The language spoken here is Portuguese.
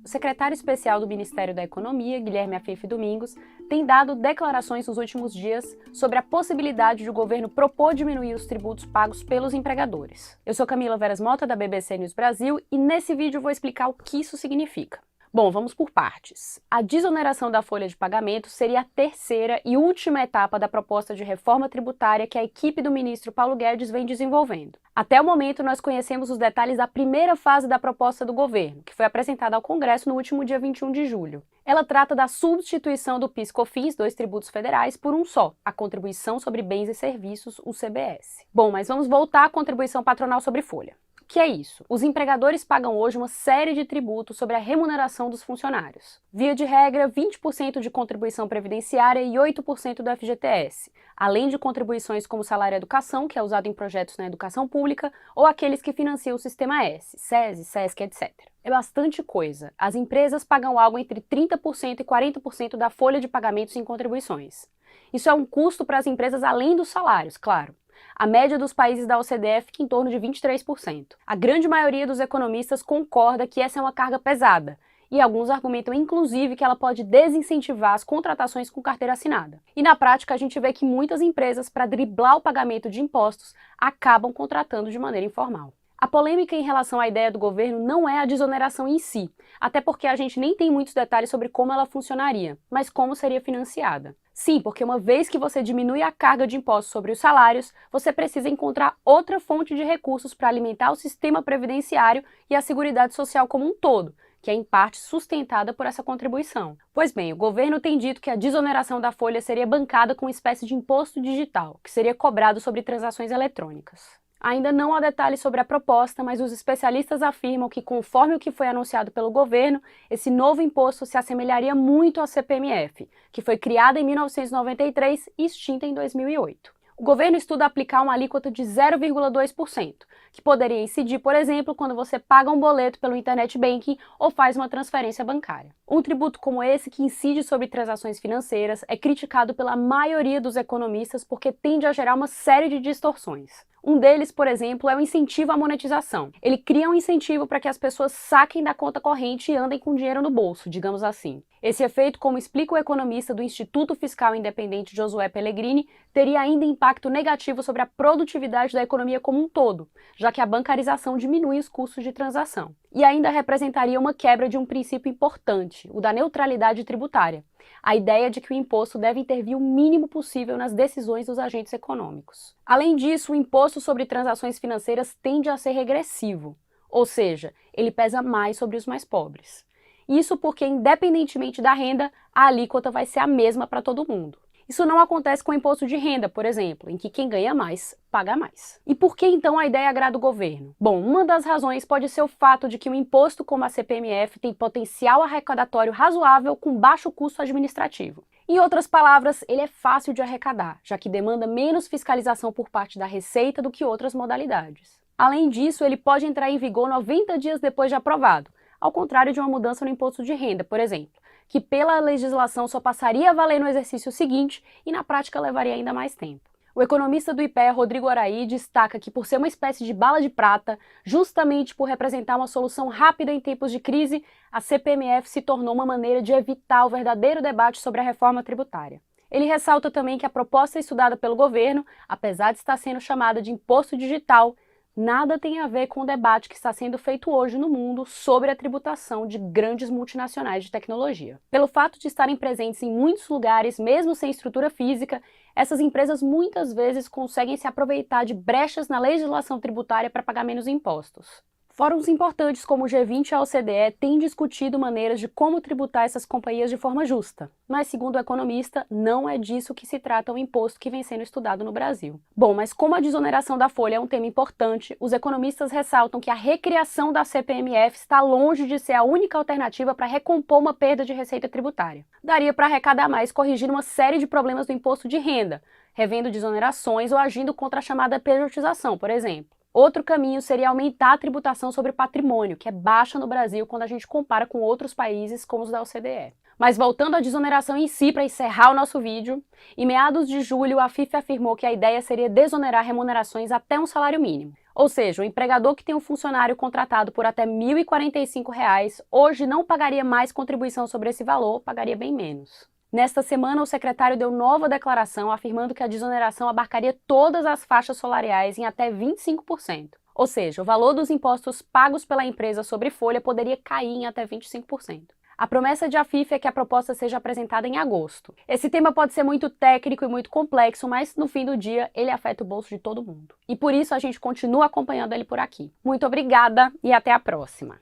O secretário especial do Ministério da Economia, Guilherme Afif Domingos, tem dado declarações nos últimos dias sobre a possibilidade de o governo propor diminuir os tributos pagos pelos empregadores. Eu sou Camila Veras Mota, da BBC News Brasil, e nesse vídeo eu vou explicar o que isso significa. Bom, vamos por partes. A desoneração da folha de pagamento seria a terceira e última etapa da proposta de reforma tributária que a equipe do ministro Paulo Guedes vem desenvolvendo. Até o momento, nós conhecemos os detalhes da primeira fase da proposta do governo, que foi apresentada ao Congresso no último dia 21 de julho. Ela trata da substituição do PIS/COFINS, dois tributos federais, por um só, a Contribuição sobre Bens e Serviços, o CBS. Bom, mas vamos voltar à contribuição patronal sobre folha. O que é isso? Os empregadores pagam hoje uma série de tributos sobre a remuneração dos funcionários. Via de regra, 20% de contribuição previdenciária e 8% do FGTS, além de contribuições como salário educação, que é usado em projetos na educação pública, ou aqueles que financiam o Sistema S, SESI, SESC, etc. É bastante coisa. As empresas pagam algo entre 30% e 40% da folha de pagamentos em contribuições. Isso é um custo para as empresas além dos salários, claro. A média dos países da OCDE fica em torno de 23%. A grande maioria dos economistas concorda que essa é uma carga pesada, e alguns argumentam inclusive que ela pode desincentivar as contratações com carteira assinada. E na prática a gente vê que muitas empresas, para driblar o pagamento de impostos, acabam contratando de maneira informal. A polêmica em relação à ideia do governo não é a desoneração em si, até porque a gente nem tem muitos detalhes sobre como ela funcionaria, mas como seria financiada. Sim, porque uma vez que você diminui a carga de impostos sobre os salários, você precisa encontrar outra fonte de recursos para alimentar o sistema previdenciário e a Seguridade Social como um todo, que é em parte sustentada por essa contribuição. Pois bem, o governo tem dito que a desoneração da folha seria bancada com uma espécie de imposto digital, que seria cobrado sobre transações eletrônicas. Ainda não há detalhes sobre a proposta, mas os especialistas afirmam que, conforme o que foi anunciado pelo governo, esse novo imposto se assemelharia muito à CPMF, que foi criada em 1993 e extinta em 2008. O governo estuda aplicar uma alíquota de 0,2%, que poderia incidir, por exemplo, quando você paga um boleto pelo internet banking ou faz uma transferência bancária. Um tributo como esse, que incide sobre transações financeiras, é criticado pela maioria dos economistas porque tende a gerar uma série de distorções. Um deles, por exemplo, é o incentivo à monetização. Ele cria um incentivo para que as pessoas saquem da conta corrente e andem com dinheiro no bolso, digamos assim. Esse efeito, como explica o economista do Instituto Fiscal Independente Josué Pellegrini, teria ainda impacto negativo sobre a produtividade da economia como um todo, já que a bancarização diminui os custos de transação. E ainda representaria uma quebra de um princípio importante, o da neutralidade tributária. A ideia de que o imposto deve intervir o mínimo possível nas decisões dos agentes econômicos. Além disso, o imposto sobre transações financeiras tende a ser regressivo, ou seja, ele pesa mais sobre os mais pobres. Isso porque, independentemente da renda, a alíquota vai ser a mesma para todo mundo. Isso não acontece com o imposto de renda, por exemplo, em que quem ganha mais, paga mais. E por que então a ideia agrada o governo? Bom, uma das razões pode ser o fato de que um imposto como a CPMF tem potencial arrecadatório razoável com baixo custo administrativo. Em outras palavras, ele é fácil de arrecadar, já que demanda menos fiscalização por parte da Receita do que outras modalidades. Além disso, ele pode entrar em vigor 90 dias depois de aprovado, ao contrário de uma mudança no imposto de renda, por exemplo, que pela legislação só passaria a valer no exercício seguinte e na prática levaria ainda mais tempo. O economista do IPEA, Rodrigo Araí, destaca que, por ser uma espécie de bala de prata, justamente por representar uma solução rápida em tempos de crise, a CPMF se tornou uma maneira de evitar o verdadeiro debate sobre a reforma tributária. Ele ressalta também que a proposta estudada pelo governo, apesar de estar sendo chamada de imposto digital, nada tem a ver com o debate que está sendo feito hoje no mundo sobre a tributação de grandes multinacionais de tecnologia. Pelo fato de estarem presentes em muitos lugares, mesmo sem estrutura física, essas empresas muitas vezes conseguem se aproveitar de brechas na legislação tributária para pagar menos impostos. Fóruns importantes como o G20 e a OCDE têm discutido maneiras de como tributar essas companhias de forma justa, mas segundo o economista, não é disso que se trata o imposto que vem sendo estudado no Brasil. Bom, mas como a desoneração da folha é um tema importante, os economistas ressaltam que a recriação da CPMF está longe de ser a única alternativa para recompor uma perda de receita tributária. Daria para arrecadar mais corrigindo uma série de problemas do imposto de renda, revendo desonerações ou agindo contra a chamada pejotização, por exemplo. Outro caminho seria aumentar a tributação sobre patrimônio, que é baixa no Brasil quando a gente compara com outros países como os da OCDE. Mas voltando à desoneração em si, para encerrar o nosso vídeo, em meados de julho a FIFA afirmou que a ideia seria desonerar remunerações até um salário mínimo. Ou seja, o empregador que tem um funcionário contratado por até R$ 1.045, hoje não pagaria mais contribuição sobre esse valor, pagaria bem menos. Nesta semana, o secretário deu nova declaração afirmando que a desoneração abarcaria todas as faixas salariais em até 25%. Ou seja, o valor dos impostos pagos pela empresa sobre folha poderia cair em até 25%. A promessa de Afif é que a proposta seja apresentada em agosto. Esse tema pode ser muito técnico e muito complexo, mas no fim do dia ele afeta o bolso de todo mundo. E por isso a gente continua acompanhando ele por aqui. Muito obrigada e até a próxima!